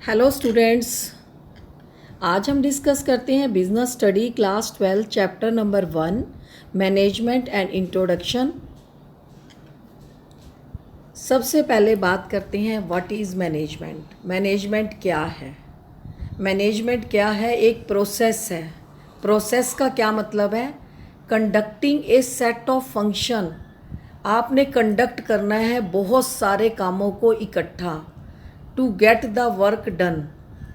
Hello students, आज हम discuss करते हैं business study class 12 chapter number 1 management and introduction. सबसे पहले बात करते हैं व्हाट इज़ मैनेजमेंट। मैनेजमेंट क्या है? मैनेजमेंट क्या है? एक प्रोसेस है। प्रोसेस का क्या मतलब है? Conducting a set of function. आपने कंडक्ट करना है बहुत सारे कामों को इकट्ठा to get the work done,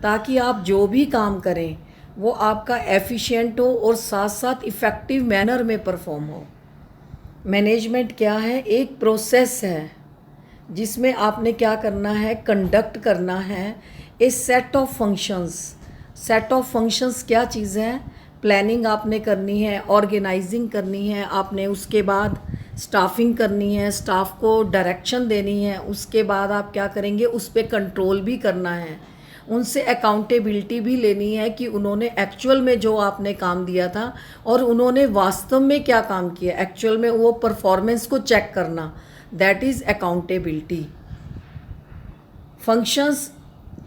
ताकि आप जो भी काम करें वो आपका एफिशिएंट हो और साथ साथ इफ़ेक्टिव मैनर में परफॉर्म हो। मैनेजमेंट क्या है? एक प्रोसेस है जिसमें आपने क्या करना है? कंडक्ट करना है a set of functions. Set of functions क्या चीज़ है? प्लानिंग आपने करनी है, ऑर्गेनाइजिंग करनी है आपने, उसके बाद स्टाफिंग करनी है, स्टाफ को डायरेक्शन देनी है, उसके बाद आप क्या करेंगे? उस पर कंट्रोल भी करना है, उनसे अकाउंटेबिलिटी भी लेनी है कि उन्होंने एक्चुअल में जो आपने काम दिया था और उन्होंने वास्तव में क्या काम किया, एक्चुअल में वो परफॉर्मेंस को चेक करना, दैट इज़ अकाउंटेबिलिटी। फंक्शंस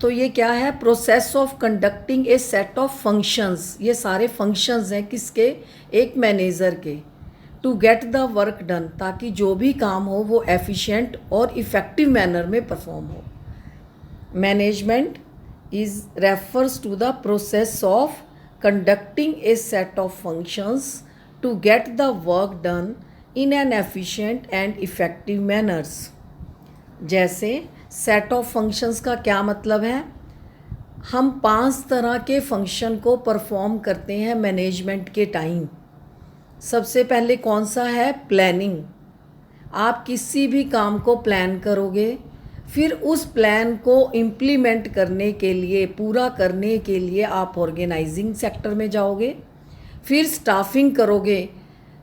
तो ये क्या है? Process of conducting a set of functions. ये सारे फंक्शंस हैं किसके? एक मैनेजर के। To get the work done, ताकि जो भी काम हो वो एफिशिएंट और इफ़ेक्टिव मैनर में परफॉर्म हो। Management is refers to the process of conducting a set of functions to get the work done in an efficient and effective manners. जैसे सेट ऑफ फंक्शंस का क्या मतलब है? हम 5 तरह के फंक्शन को परफॉर्म करते हैं मैनेजमेंट के टाइम। सबसे पहले कौन सा है? प्लानिंग। आप किसी भी काम को प्लान करोगे, फिर उस प्लान को इम्प्लीमेंट करने के लिए, पूरा करने के लिए आप ऑर्गेनाइजिंग सेक्टर में जाओगे। फिर स्टाफिंग करोगे,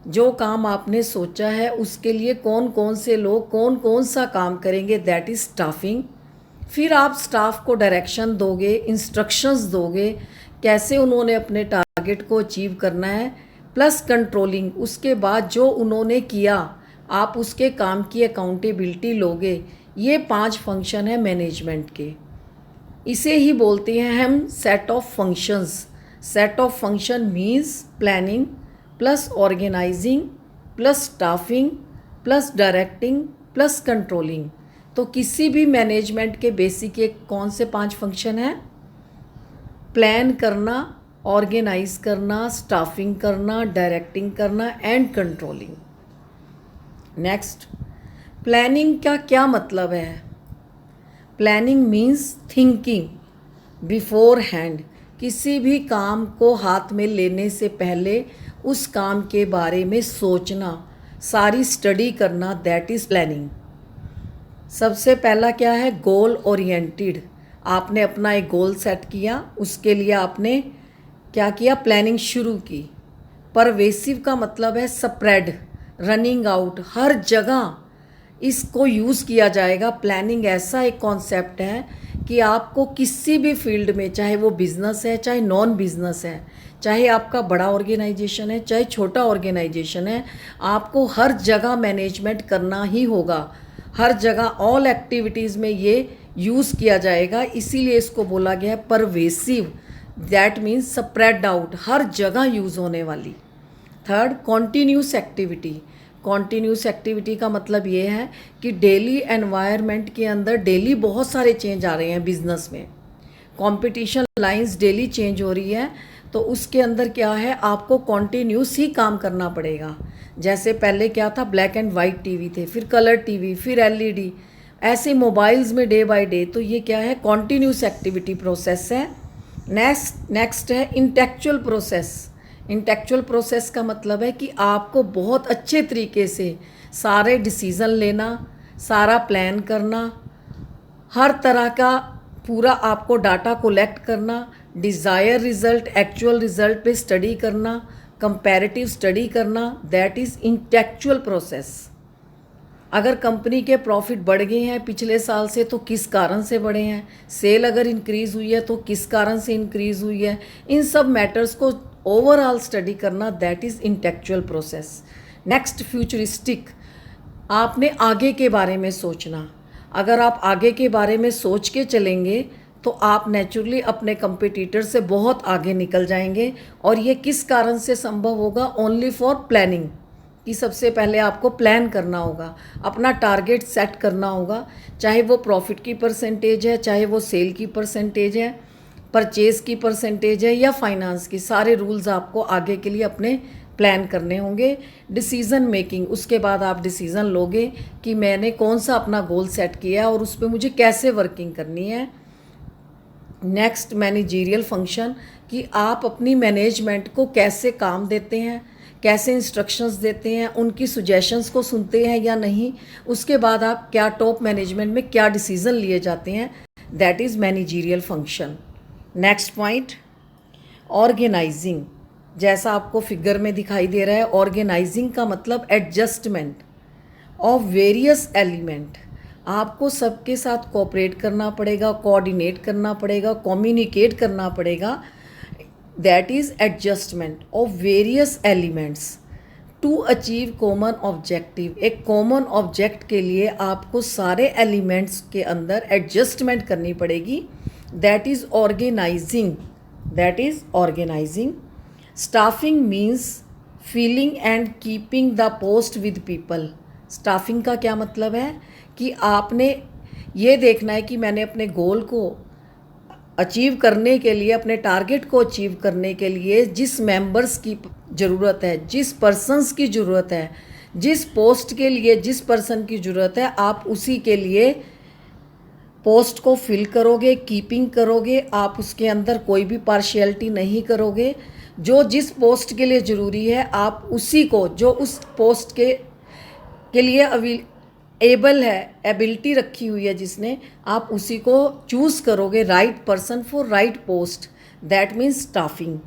जो काम आपने सोचा है उसके लिए कौन कौन से लोग कौन कौन सा काम करेंगे, दैट इज़ स्टाफिंग। फिर आप स्टाफ को डायरेक्शन दोगे, इंस्ट्रक्शंस दोगे कैसे उन्होंने अपने टारगेट को अचीव करना है, प्लस कंट्रोलिंग। उसके बाद जो उन्होंने किया आप उसके काम की अकाउंटेबिलिटी लोगे। ये 5 फंक्शन है मैनेजमेंट के। इसे ही बोलते हैं हम set of functions. Set of function means planning plus organising plus staffing plus directing plus controlling. तो किसी भी मैनेजमेंट के बेसिक एक कौन से 5 फंक्शन हैं? प्लान करना, ऑर्गेनाइज करना, स्टाफिंग करना, डायरेक्टिंग करना एंड कंट्रोलिंग। नेक्स्ट, प्लानिंग का क्या मतलब है? Planning means thinking before hand. किसी भी काम को हाथ में लेने से पहले उस काम के बारे में सोचना, सारी स्टडी करना, दैट इज़ प्लानिंग। सबसे पहला क्या है? Goal oriented. आपने अपना एक गोल सेट किया, उसके लिए आपने क्या किया? प्लानिंग शुरू की। परवेसिव का मतलब है स्प्रेड, रनिंग आउट, हर जगह इसको यूज़ किया जाएगा। प्लानिंग ऐसा एक कॉन्सेप्ट है कि आपको किसी भी फील्ड में, चाहे वो बिज़नेस है चाहे नॉन बिज़नेस है, चाहे आपका बड़ा ऑर्गेनाइजेशन है चाहे छोटा ऑर्गेनाइजेशन है, आपको हर जगह मैनेजमेंट करना ही होगा। हर जगह ऑल एक्टिविटीज़ में ये यूज़ किया जाएगा, इसीलिए इसको बोला गया है pervasive. That means spread out, हर जगह यूज़ होने वाली। Third, continuous activity. Continuous activity का मतलब ये है कि डेली एनवायरनमेंट के अंदर डेली बहुत सारे चेंज आ रहे हैं बिजनेस में, कंपटीशन लाइंस डेली चेंज हो रही है, तो उसके अंदर क्या है? आपको कॉन्टीन्यूस ही काम करना पड़ेगा। जैसे पहले क्या था? ब्लैक एंड वाइट टीवी थे, फिर कलर टीवी, फिर एलईडी, ऐसे मोबाइल्स में डे बाय डे। तो ये क्या है? कॉन्टीन्यूस एक्टिविटी प्रोसेस है। नेक्स्ट है इंटेलेक्चुअल प्रोसेस। इंटेलेक्चुअल प्रोसेस का मतलब है कि आपको बहुत अच्छे तरीके से सारे डिसीज़न लेना, सारा प्लान करना, हर तरह का पूरा आपको डाटा कलेक्ट करना, डिज़ायर रिज़ल्ट एक्चुअल रिज़ल्ट पे स्टडी करना, कंपैरेटिव स्टडी करना, दैट इज़ इंटेलेक्चुअल प्रोसेस। अगर कंपनी के प्रॉफिट बढ़ गए हैं पिछले साल से तो किस कारण से बढ़े हैं, सेल अगर इंक्रीज़ हुई है तो किस कारण से इंक्रीज़ हुई है, इन सब मैटर्स को ओवरऑल स्टडी करना, that is intellectual process. Next, futuristic. आपने आगे के बारे में सोचना। अगर आप आगे के बारे में सोच के चलेंगे तो आप नेचुरली अपने कंपटीटर से बहुत आगे निकल जाएंगे। और ये किस कारण से संभव होगा? ओनली फॉर प्लानिंग, कि सबसे पहले आपको प्लान करना होगा, अपना टारगेट सेट करना होगा, चाहे वो प्रॉफिट की परसेंटेज है, चाहे वो सेल की परसेंटेज है, परचेज़ की परसेंटेज है या फाइनेंस की। सारे रूल्स आपको आगे के लिए अपने प्लान करने होंगे। डिसीज़न मेकिंग, उसके बाद आप डिसीज़न लोगे कि मैंने कौन सा अपना गोल सेट किया है और उस पर मुझे कैसे वर्किंग करनी है। नेक्स्ट, मैनेजरियल फंक्शन, कि आप अपनी मैनेजमेंट को कैसे काम देते हैं, कैसे इंस्ट्रक्शंस देते हैं, उनकी सुजेशंस को सुनते हैं या नहीं। उसके बाद आप क्या टॉप मैनेजमेंट में क्या डिसीज़न लिए जाते हैं, that is managerial function. Next point, organising. जैसा आपको फिगर में दिखाई दे रहा है, ऑर्गेनाइजिंग का मतलब एडजस्टमेंट ऑफ वेरियस एलिमेंट। आपको सबके साथ कोऑपरेट करना पड़ेगा, कोऑर्डिनेट करना पड़ेगा, कम्युनिकेट करना पड़ेगा। That is adjustment of various elements to achieve common objective. एक कॉमन ऑब्जेक्ट के लिए आपको सारे एलिमेंट्स के अंदर एडजस्टमेंट करनी पड़ेगी। That is organising, that is organising. Staffing means filling and keeping the post with people. Staffing का क्या मतलब है? कि आपने ये देखना है कि मैंने अपने गोल को अचीव करने के लिए, अपने टारगेट को अचीव करने के लिए जिस मेंबर्स की ज़रूरत है, जिस पर्सन्स की ज़रूरत है, जिस पोस्ट के लिए जिस पर्सन की ज़रूरत है, आप उसी के लिए पोस्ट को फिल करोगे, कीपिंग करोगे। आप उसके अंदर कोई भी पार्शियलिटी नहीं करोगे। जो जिस पोस्ट के लिए ज़रूरी है, आप उसी को, जो उस पोस्ट के लिए एबल है, एबिलिटी रखी हुई है जिसने, आप उसी को चूज़ करोगे। Right person for right post, that means staffing.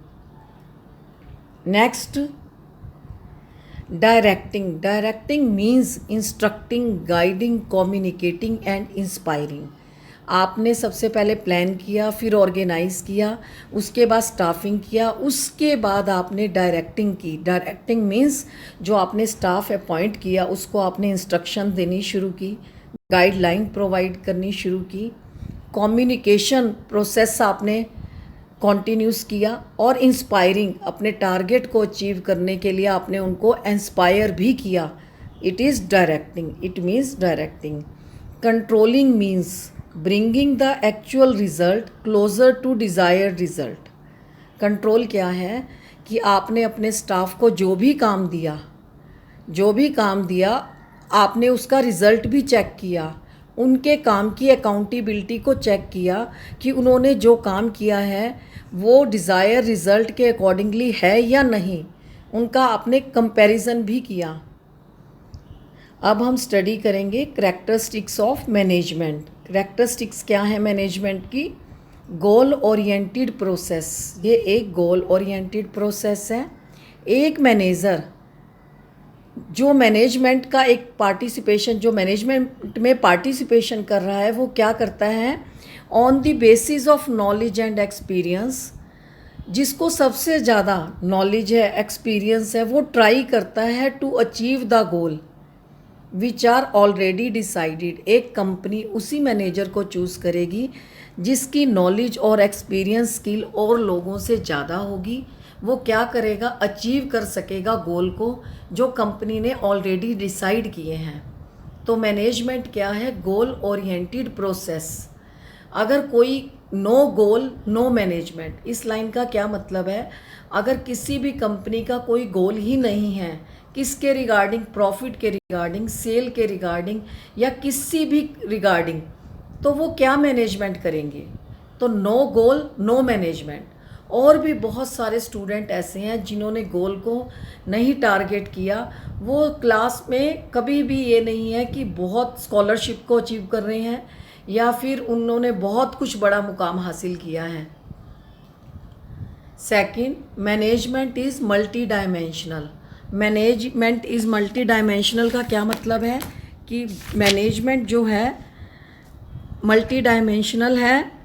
Next, directing. Directing means instructing, guiding, communicating and inspiring. आपने सबसे पहले प्लान किया, फिर ऑर्गेनाइज किया, उसके बाद स्टाफिंग किया, उसके बाद आपने डायरेक्टिंग की। डायरेक्टिंग मीन्स जो आपने स्टाफ अपॉइंट किया उसको आपने इंस्ट्रक्शन देनी शुरू की, गाइडलाइन प्रोवाइड करनी शुरू की, कम्युनिकेशन प्रोसेस आपने कॉन्टिन्यूस किया, और इंस्पायरिंग, अपने टारगेट को अचीव करने के लिए आपने उनको इंस्पायर भी किया। It is directing, it means directing. Controlling means bringing the actual result closer to desired result. Control क्या है? कि आपने अपने स्टाफ को जो भी काम दिया आपने उसका रिज़ल्ट भी चेक किया, उनके काम की अकाउंटेबिलिटी को चेक किया कि उन्होंने जो काम किया है वो डिज़ायर रिज़ल्ट के अकॉर्डिंगली है या नहीं, उनका आपने कंपैरिजन भी किया। अब हम स्टडी करेंगे करैक्टरिस्टिक्स ऑफ मैनेजमेंट। करैक्टरिस्टिक्स क्या है मैनेजमेंट की? गोल ओरिएंटेड प्रोसेस। ये एक गोल ओरिएंटेड प्रोसेस है। एक मैनेजर जो मैनेजमेंट का एक पार्टिसिपेशन, जो मैनेजमेंट में पार्टिसिपेशन कर रहा है, वो क्या करता है? On the basis of knowledge and experience, जिसको सबसे ज़्यादा नॉलेज है, एक्सपीरियंस है, वो ट्राई करता है to achieve the goal which are already decided. एक कंपनी उसी मैनेजर को चूज़ करेगी जिसकी नॉलेज और एक्सपीरियंस स्किल और लोगों से ज़्यादा होगी। वो क्या करेगा? अचीव कर सकेगा गोल को जो कंपनी ने ऑलरेडी डिसाइड किए हैं। तो मैनेजमेंट क्या है? गोल ओरिएंटेड प्रोसेस। अगर कोई नो गोल नो मैनेजमेंट, इस लाइन का क्या मतलब है? अगर किसी भी कंपनी का कोई गोल ही नहीं है, किसके रिगार्डिंग? प्रॉफिट के रिगार्डिंग, सेल के रिगार्डिंग, या किसी भी रिगार्डिंग, तो वो क्या मैनेजमेंट करेंगे? तो नो गोल नो मैनेजमेंट। और भी बहुत सारे स्टूडेंट ऐसे हैं जिन्होंने गोल को नहीं टारगेट किया। वो क्लास में कभी भी ये नहीं है कि बहुत स्कॉलरशिप को अचीव कर रहे हैं या फिर उन्होंने बहुत कुछ बड़ा मुकाम हासिल किया है। Second, management is multi dimensional. Management is multi dimensional का क्या मतलब है? कि मैनेजमेंट जो है मल्टी डायमेंशनल है।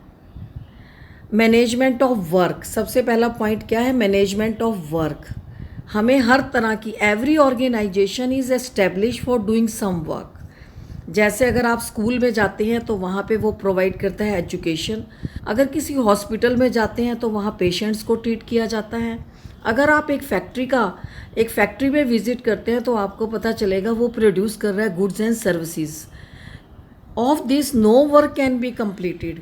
मैनेजमेंट ऑफ वर्क, सबसे पहला पॉइंट क्या है? Management of work. हमें हर तरह की, every organisation is establish for doing some work. जैसे अगर आप स्कूल में जाते हैं तो वहाँ पे वो प्रोवाइड करता है एजुकेशन। अगर किसी हॉस्पिटल में जाते हैं तो वहाँ पेशेंट्स को ट्रीट किया जाता है। अगर आप एक फैक्ट्री में विजिट करते हैं तो आपको पता चलेगा वो प्रोड्यूस कर रहा है goods and services. Of this no work can be completed.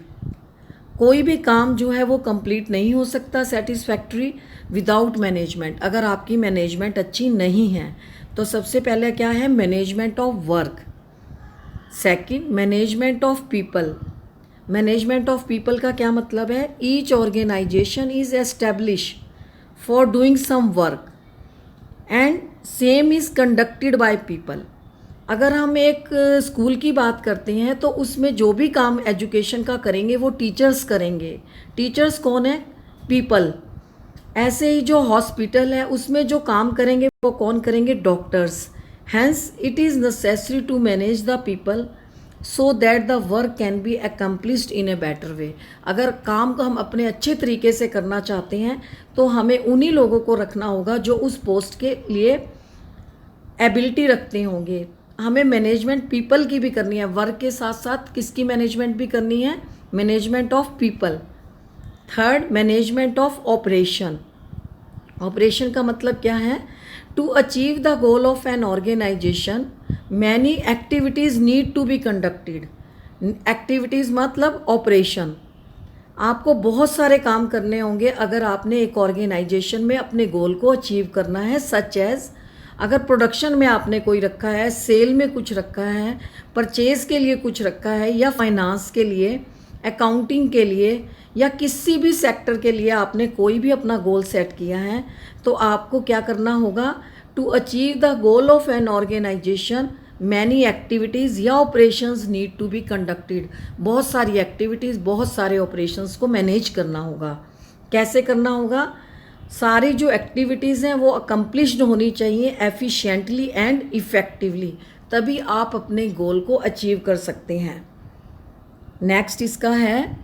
कोई भी काम जो है वो कंप्लीट नहीं हो सकता सेटिस्फैक्ट्री विदाउट मैनेजमेंट, अगर आपकी मैनेजमेंट अच्छी नहीं है। तो सबसे पहले क्या है, management of work. Second, management of people. Management of people का क्या मतलब है, each organisation is establish for doing some work and same is conducted by people. अगर हम एक स्कूल की बात करते हैं तो उसमें जो भी काम एजुकेशन का करेंगे वो टीचर्स करेंगे। टीचर्स कौन है, पीपल। ऐसे ही जो हॉस्पिटल है उसमें जो काम करेंगे वो कौन करेंगे, doctors. Hence it is necessary to manage the people so that the work can be accomplished in a better way. अगर काम को हम अपने अच्छे तरीके से करना चाहते हैं तो हमें उन्हीं लोगों को रखना होगा जो उस पोस्ट के लिए एबिलिटी रखते होंगे। हमें मैनेजमेंट पीपल की भी करनी है, वर्क के साथ साथ किसकी मैनेजमेंट भी करनी है, management of people. Third, management of operation. Operation का मतलब क्या है, to achieve the goal of an organisation many activities need to be conducted. Activities मतलब ऑपरेशन। आपको बहुत सारे काम करने होंगे अगर आपने एक ऑर्गेनाइजेशन में अपने गोल को अचीव करना है। सच एज अगर प्रोडक्शन में आपने कोई रखा है, सेल में कुछ रखा है, परचेज़ के लिए कुछ रखा है, या फाइनेंस के लिए, अकाउंटिंग के लिए, या किसी भी सेक्टर के लिए आपने कोई भी अपना गोल सेट किया है, तो आपको क्या करना होगा, to achieve the goal of an organisation many activities या operations need to be conducted. बहुत सारी एक्टिविटीज़, बहुत सारे ऑपरेशंस को मैनेज करना होगा। कैसे करना होगा, सारी जो एक्टिविटीज़ हैं वो अकम्प्लिश्ड होनी चाहिए एफिशिएंटली एंड इफ़ेक्टिवली, तभी आप अपने गोल को अचीव कर सकते हैं। नेक्स्ट इसका है,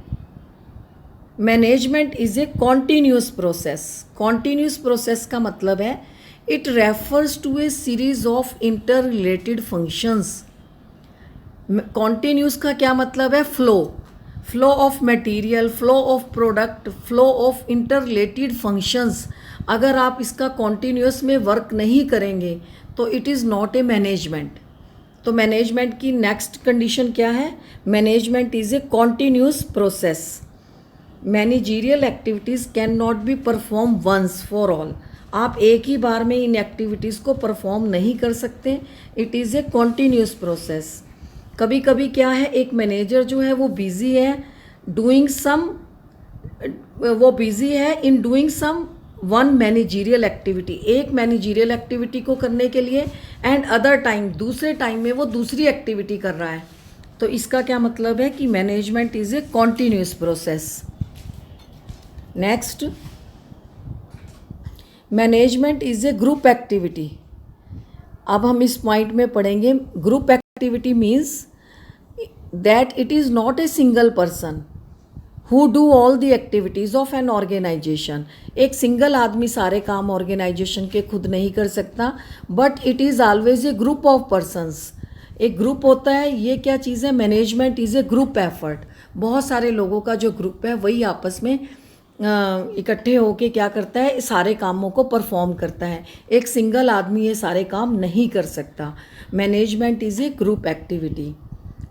management is a continuous process. Continuous process का मतलब है it refers to a series of inter related functions. Continuous का क्या मतलब है, flow of material, flow of product, flow of inter related functions. अगर आप इसका कॉन्टीन्यूस में वर्क नहीं करेंगे तो it is not a management. तो मैनेजमेंट की नेक्स्ट कंडीशन क्या है, management is a continuous process. Managerial activities can not be perform once for all. आप एक ही बार में इन एक्टिविटीज़ को परफॉर्म नहीं कर सकते। It is a continuous process. कभी कभी क्या है, एक मैनेजर जो है वो बिज़ी है in doing some one managerial activity, एक मैनेजीरियल एक्टिविटी को करने के लिए, एंड अदर टाइम, दूसरे टाइम में वो दूसरी एक्टिविटी कर रहा है। तो इसका क्या मतलब है कि management is a continuous process. Next, management is a group activity. अब हम इस पॉइंट में पढ़ेंगे, group activity means that it is not a single person who do all the activities of an organisation. एक सिंगल आदमी सारे काम organisation के खुद नहीं कर सकता, but it is always a group of persons. एक ग्रुप होता है, ये क्या चीज़ है, management is a group effort. बहुत सारे लोगों का जो ग्रुप है वही आपस में इकट्ठे होके क्या करता है, सारे कामों को परफॉर्म करता है। एक सिंगल आदमी ये सारे काम नहीं कर सकता। Management is a group activity.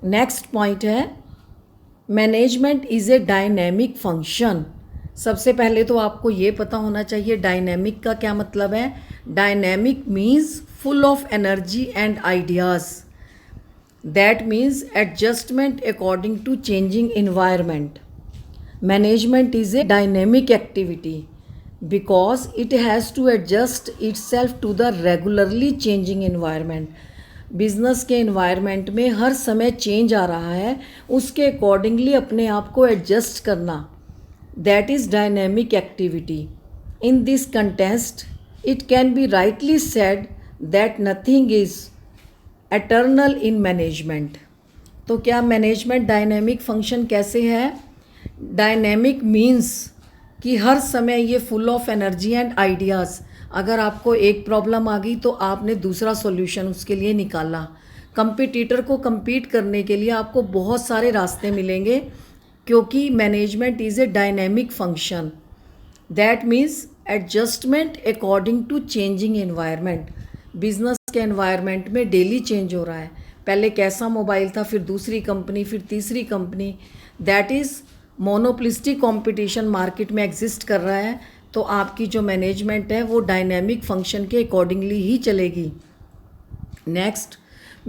Next point है, management is a dynamic function. सबसे पहले तो आपको ये पता होना चाहिए डायनेमिक का क्या मतलब है। Dynamic means full of energy and ideas. That means adjustment according to changing environment. Management is a dynamic activity because it has to adjust itself to the regularly changing environment. Business के environment में हर समय change आ रहा है, उसके accordingly अपने आप को adjust करना, that is dynamic activity. In this context, it can be rightly said that nothing is eternal in management. तो क्या मैनेजमेंट डायनेमिक फंक्शन कैसे है, डायनेमिक मीन्स कि हर समय ये full of energy and ideas. अगर आपको एक प्रॉब्लम आ गई तो आपने दूसरा सॉल्यूशन उसके लिए निकाला। कंपटीटर को compete करने के लिए आपको बहुत सारे रास्ते मिलेंगे, क्योंकि management is a dynamic function. That means adjustment according to changing environment. Business के एनवायरनमेंट में डेली चेंज हो रहा है। पहले कैसा मोबाइल था, फिर दूसरी कंपनी, फिर तीसरी company. That is monopolistic competition market में एग्जिस्ट कर रहा है। तो आपकी जो मैनेजमेंट है वो डायनेमिक फंक्शन के अकॉर्डिंगली ही चलेगी। Next,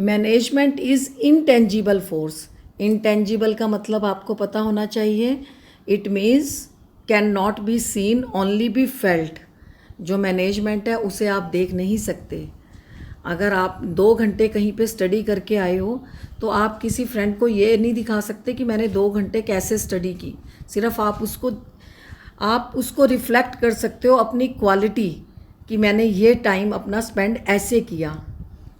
management is intangible force. Intangible का मतलब आपको पता होना चाहिए। It means can not be seen, only be felt. जो मैनेजमेंट है उसे आप देख नहीं सकते। अगर आप 2 घंटे कहीं पे स्टडी करके आए हो तो आप किसी फ्रेंड को ये नहीं दिखा सकते कि मैंने 2 घंटे कैसे स्टडी की। सिर्फ आप उसको रिफ्लेक्ट कर सकते हो अपनी क्वालिटी कि मैंने ये टाइम अपना स्पेंड ऐसे किया।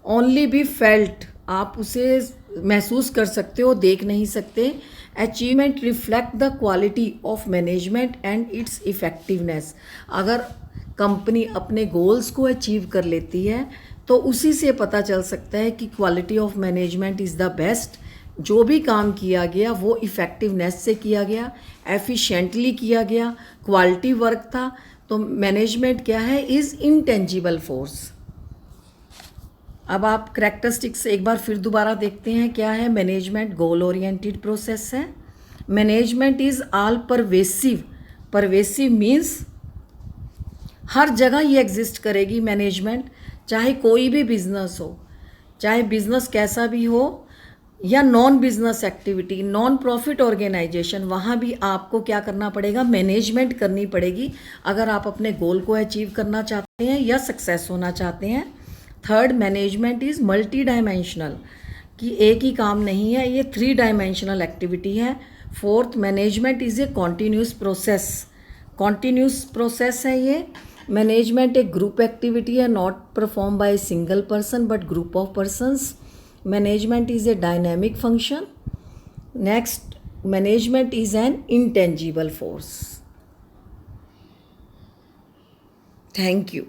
ओनली बी फेल्ट, आप उसे महसूस कर सकते हो, देख नहीं सकते। Achievement reflect the quality of management and it's effectiveness. अगर कंपनी अपने गोल्स को अचीव कर लेती है तो उसी से पता चल सकता है कि quality of management is the best. जो भी काम किया गया वो इफ़ेक्टिवनेस से किया गया, एफिशिएंटली किया गया, क्वालिटी वर्क था। तो मैनेजमेंट क्या है, इज़ इंटेंजिबल फोर्स। अब आप करैक्टरिस्टिक्स एक बार फिर दोबारा देखते हैं क्या है। मैनेजमेंट गोल ओरिएंटेड प्रोसेस है। Management is all pervasive. Pervasive means हर जगह ये एग्जिस्ट करेगी मैनेजमेंट, चाहे कोई भी बिजनेस हो, चाहे बिजनेस कैसा भी हो, या non business activity, non profit organisation, वहाँ भी आपको क्या करना पड़ेगा, मैनेजमेंट करनी पड़ेगी अगर आप अपने गोल को अचीव करना चाहते हैं या सक्सेस होना चाहते हैं। Third, management is multi dimensional, कि एक ही काम नहीं है, ये 3 डायमेंशनल एक्टिविटी है। Fourth, management is a continuous process. Continuous process है ये। मैनेजमेंट एक ग्रुप एक्टिविटी है, not perform by single person but group of persons. Management is a dynamic function. Next, management is an intangible force. Thank you.